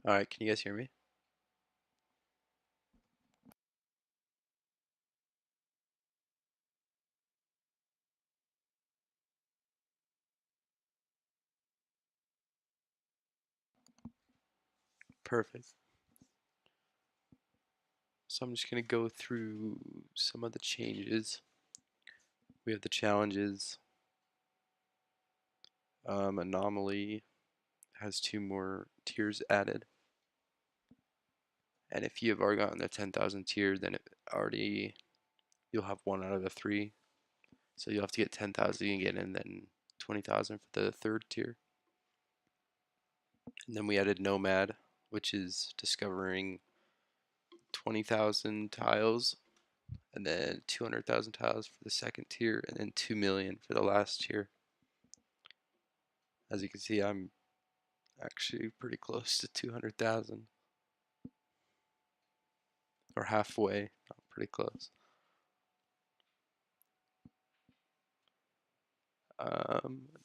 Alright, can you guys hear me? Perfect. So I'm just going to go through some of the changes. We have the challenges. Anomaly has 2 more tiers added. And if you have already gotten the 10,000 tier, then you'll have 1 out of the 3. So you'll have to get 10,000 again and then 20,000 for the 3rd tier. And then we added Nomad, which is discovering 20,000 tiles and then 200,000 tiles for the 2nd tier and then 2 million for the last tier. As you can see, I'm actually pretty close to 200,000 or halfway, not pretty close.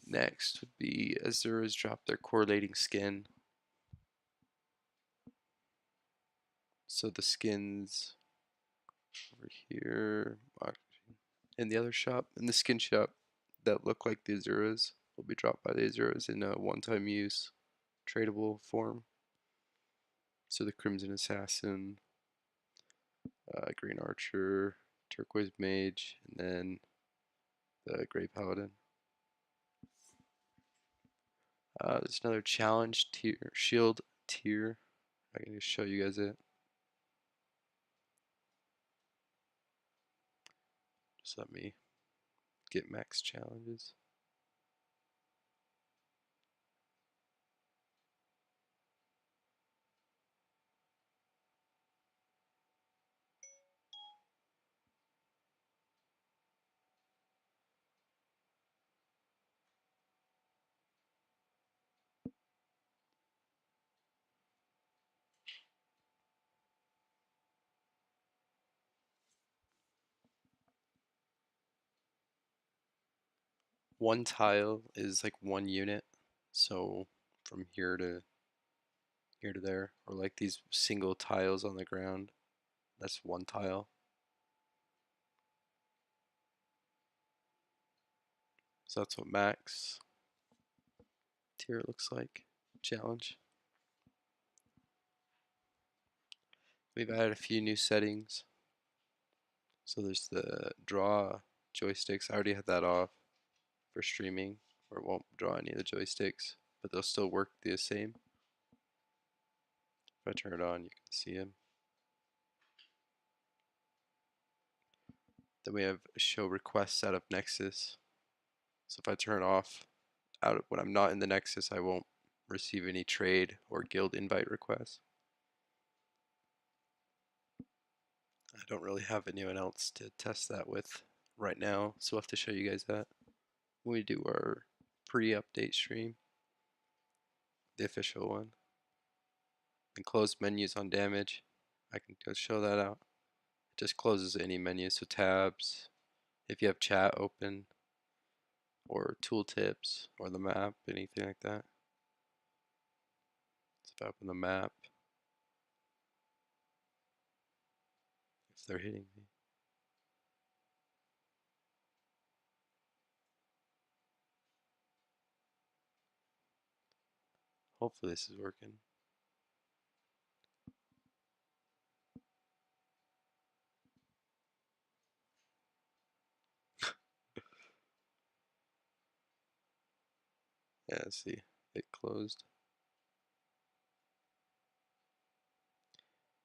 Next would be Azura's dropped their correlating skin. So the skins over here in the other shop, in the skin shop that look like the Azuras will be dropped by the Azuras in a one-time use tradable form. So the Crimson Assassin, Green Archer, Turquoise Mage, and then the Grey Paladin. There's another challenge tier, shield tier. I can just show you guys it. Just let me get max challenges. One tile is like 1 unit, so from here to there, or like these single tiles on the ground, that's 1 tile. So that's what max tier looks like. Challenge. We've added a few new settings. So there's the draw joysticks. I already had that off for streaming, or it won't draw any of the joysticks, but they'll still work the same. If I turn it on, you can see them. Then we have show requests out of Nexus. So if I turn off when I'm not in the Nexus, I won't receive any trade or guild invite requests. I don't really have anyone else to test that with right now, so I'll have to show you guys that when we do our pre-update stream, the official one. And close menus on damage. I can go show that out. It just closes any menu, so tabs, if you have chat open, or tooltips, or the map, anything like that. So if I open the map, if they're hitting me. Hopefully this is working. Yeah, see, it closed.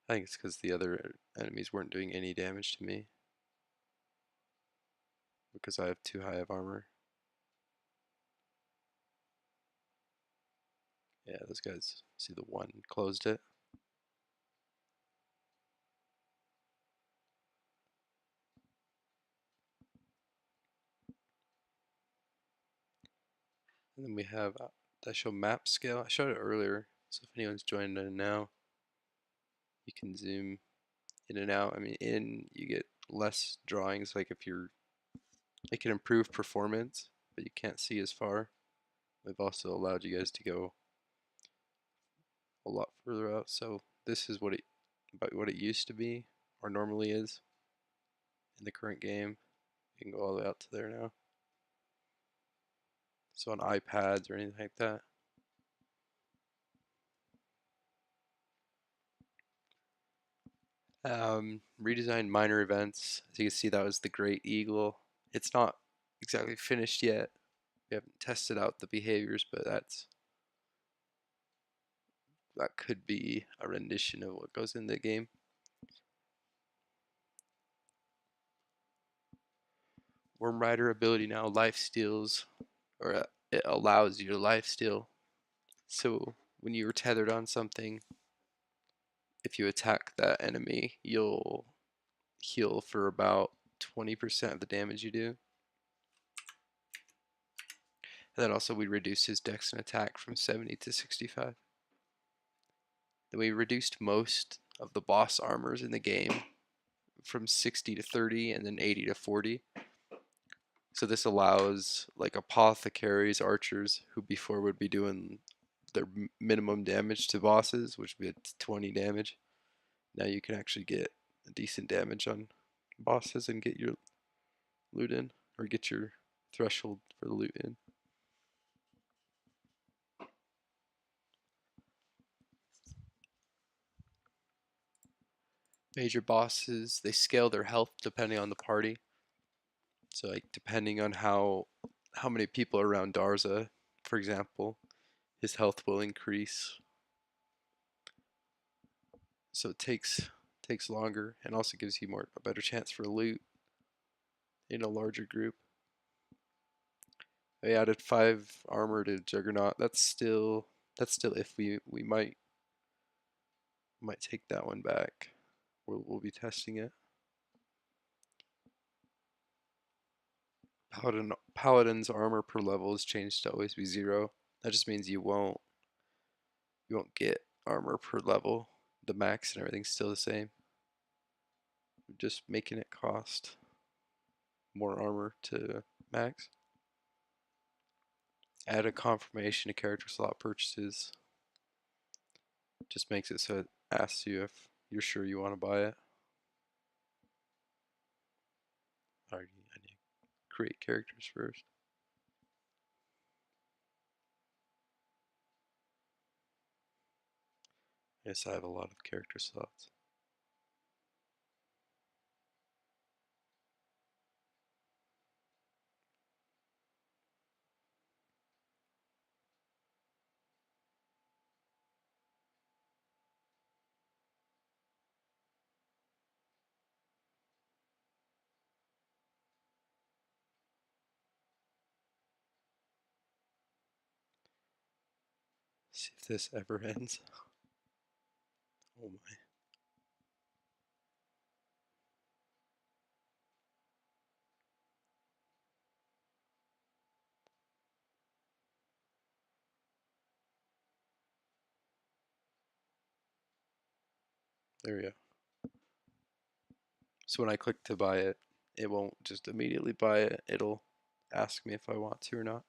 I think it's because the other enemies weren't doing any damage to me. Because I have too high of armor. Yeah, those guys, see the one closed it. And then we have, I show map scale? I showed it earlier, so if anyone's joined in now, you can zoom in and out. I mean, you get less drawings, like if you're, it can improve performance, but you can't see as far. We've also allowed you guys to go a lot further out. So this is about what it used to be or normally is in the current game. You can go all the way out to there now. So on iPads or anything like that. Redesigned minor events. As you can see, that was the Great Eagle. It's not exactly finished yet. We haven't tested out the behaviors, but that could be a rendition of what goes in the game. Worm Rider ability now, life steals, or it allows you to life steal. So when you're tethered on something, if you attack that enemy, you'll heal for about 20% of the damage you do. And then also we reduced his dex and attack from 70 to 65. Then we reduced most of the boss armors in the game from 60 to 30 and then 80 to 40. So this allows like apothecaries, archers, who before would be doing their minimum damage to bosses, which would be 20 damage. Now you can actually get a decent damage on bosses and get your loot in, or get your threshold for the loot in. Major bosses, they scale their health depending on the party. So like depending on how many people are around Darza, for example, his health will increase. So it takes longer and also gives you a better chance for loot in a larger group. They added 5 armor to Juggernaut. That's still if we might take that one back. We'll be testing it. Paladin's armor per level is changed to always be 0. That just means you won't get armor per level. The max and everything's still the same. We're just making it cost more armor to max. Add a confirmation to character slot purchases. Just makes it so it asks you if you're sure you want to buy it. I need to create characters first. Yes, I have a lot of character slots. See if this ever ends. Oh my. There we go. So when I click to buy it, it won't just immediately buy it. It'll ask me if I want to or not.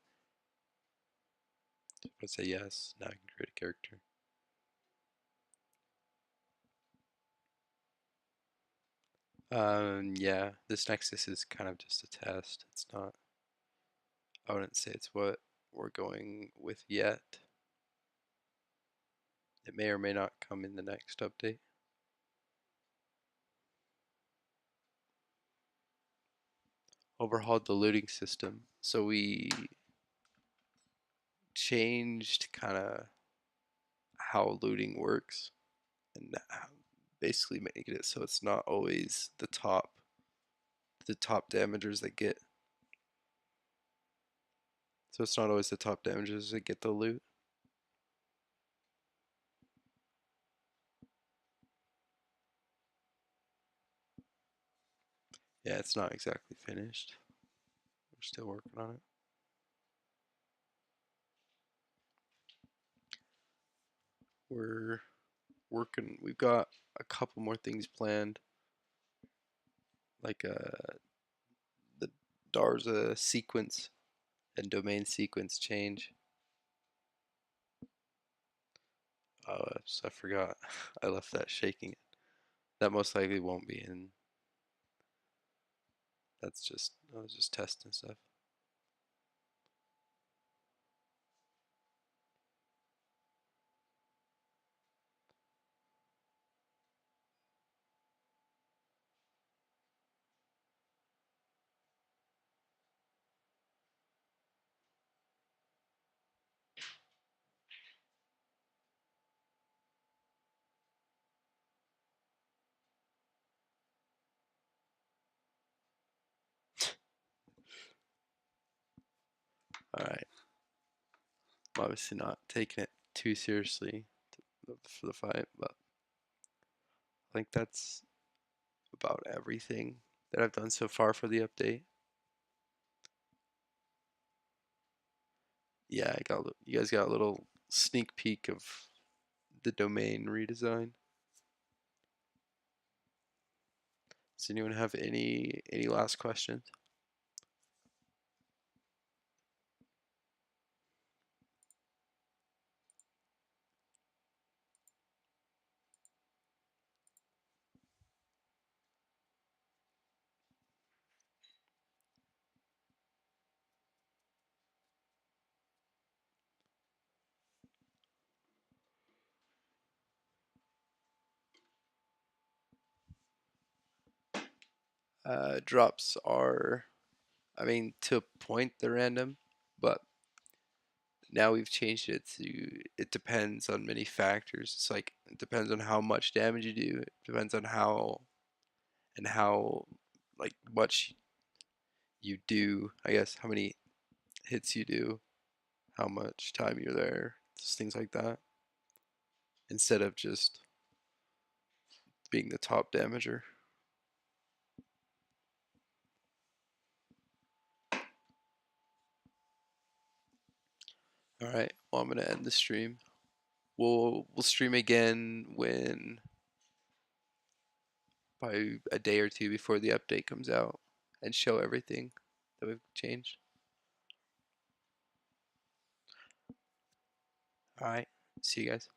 If I say yes, now I can create a character. Yeah, this Nexus is kind of just a test. It's not, I wouldn't say it's what we're going with yet. It may or may not come in the next update. Overhauled the looting system. So we changed kind of how looting works and basically making it so it's not always the top damagers that get. So it's not always the top damagers that get the loot. Yeah, it's not exactly finished. We're still working on it. We're working, we've got a couple more things planned, like the Darza sequence and domain sequence change. Oh, I forgot. I left that shaking. That most likely won't be in. I was just testing stuff. Alright. I'm obviously not taking it too seriously for the fight, but I think that's about everything that I've done so far for the update. Yeah, you guys got a little sneak peek of the domain redesign. Does anyone have any last questions? Drops are, I mean, to a point they're random, but now we've changed it to it depends on many factors. It's like it depends on how much damage you do. It depends on how like much you do. I guess how many hits you do, how much time you're there, just things like that. Instead of just being the top damager. All right. Well, I'm gonna end the stream. We'll stream again when by a day or two before the update comes out and show everything that we've changed. All right. See you guys.